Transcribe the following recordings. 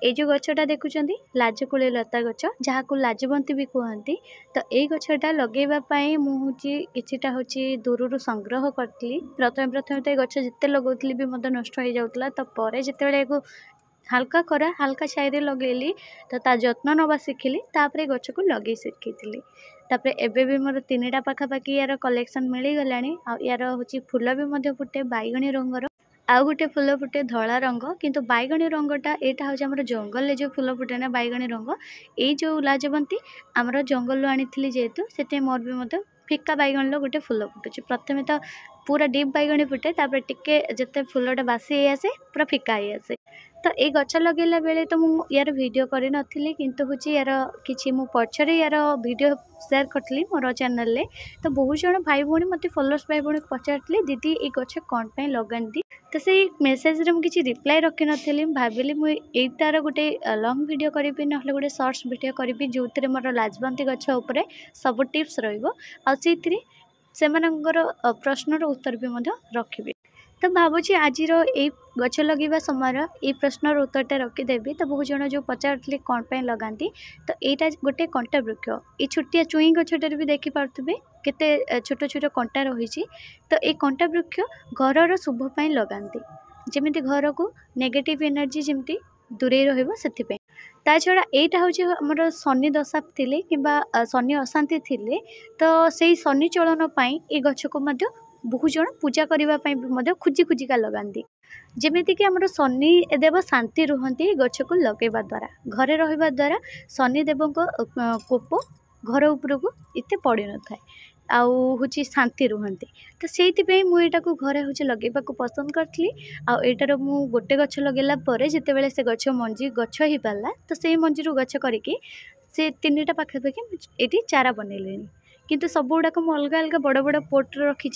ये जो गछटा देखुं लाजकुली लता गछ जहाँ को लाजबंती भी कहती। तो यही गछटा लगेवाई मुझे किटा हूँ दूर संग्रह करी। प्रथम प्रथम तो ये गछ जिते लगौली भी मतलब नष्ट हो जाऊला। तो पर जिते हल्का खरा हल्का छाई लगेली तो ता जत्न नवा शिखिली। तापर गछ को लगे शिखी। तापर एबे भी मोर 3टा पाखापाखि यार कलेक्शन मिल गला। यार हूँ फूल भी फुटे बैगणी रंगर आउ गोटे फूल फुटे धला रंग किंतु बैगणी रंगटा यहाँ हूँ आम जंगल जो फूल फुटे ना बैगणी रंग ये जो लाजबंती आमर जंगल आनी जेहेतु से मोर भी मतलब फिका बैगण गोटे फूल फुटुचे। प्रथमे तो पूरा डीप बैगणी फुटे तापर टिके जिते फूलटा बासी आसे पूरा फिका ही आसे। तो ये गछ लगेला बेले तो मुझे यार वीडियो करी नथिली किंतु हूँ यार कि पछरे यार वीडियो शेयर करी मोर चैनल रे। तो बहुत जन भाई भौणी मत फॉलोअर्स भाई भौणी पचारते दीदी ये गछ कौन पे लगाती। तो से मेसेज रे मुझे रिप्लाई रखी नथिली। भाविली मुझे तार गोटे लॉन्ग वीडियो करी ना गोटे शॉर्ट्स वीडियो करी जो मोर लाजबंती गछ उपरे सब टिप्स रहिबो आ सेमानंकर प्रश्नर उत्तर भी रखी। तो भावुँ आज गछ लगे समय ये प्रश्नर उत्तरटा रखीदेवी। तो बहुत जन जो पचारे कौन पे लगाती तो यहाँ गोटे कंटा वृक्ष ये छोटिया चुई गछटार भी देखिपे केते छोट छोट कंटा रही। तो ये कंटा वृक्ष घर शुभपाई लगाती जमी घर को नेगेटिव एनर्जी जमी दूरे रही। ता छड़ा यहाँ हूँ आमर शनि दशा थिले किंबा शनि अशांति थिले तो से शनि चलन ये गछ को बहुत जन पूजा करने खोजी खोजिका लगाती जमीती कि आमर शनि देव शांति रुहंती। गछ को लगेवा द्वारा घरे रहिबा द्वारा शनिदेव कोप घर उपरकू एत पड़ न था आउ हूँ शांति रुहंती। तो से मुझा को घरे हूँ लगेवा पसंद करी। आटार मु गोटे गछ लगेला जिते बड़े से गछ मंजी गछ ही पारा तो से मंजी गछ करके से 3टा पाखापाखि ये चारा बनइले किंतु सब गुड़ाक मुझे अलग अलग बड़ बड़ पोट रखी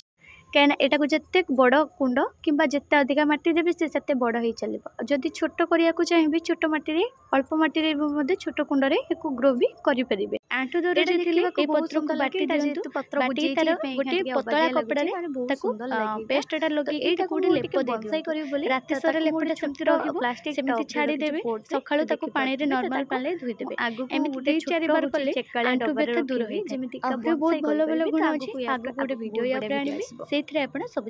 कहीं यहाँ को जिते बड़ कुंड कि जिते अधिका मट्टी देवी से बड़ ही चलो। जदि छोट करने को चाहिए छोट मट्टी अल्प मट्टी छोट कुंड में ग्रो भी करें। आंठू दूर पत्र को बाटी दिंतु बाटी तार गोटे पतला कपड़ा पेस्टा लगे लेप दे रात सारा लेपटा सेमती प्लास्टिक सेमती छाड़ी देबे। सकाळु ताको पानी रे नॉर्मल पानी धोई देबे। आगु एमती 3-4 बार कले आंठू व्यथा दूर होई जेमिति का बहुत भलो भलो गुण अछि। आगु गोटे वीडियो या आनिबे सेथरे आपण सब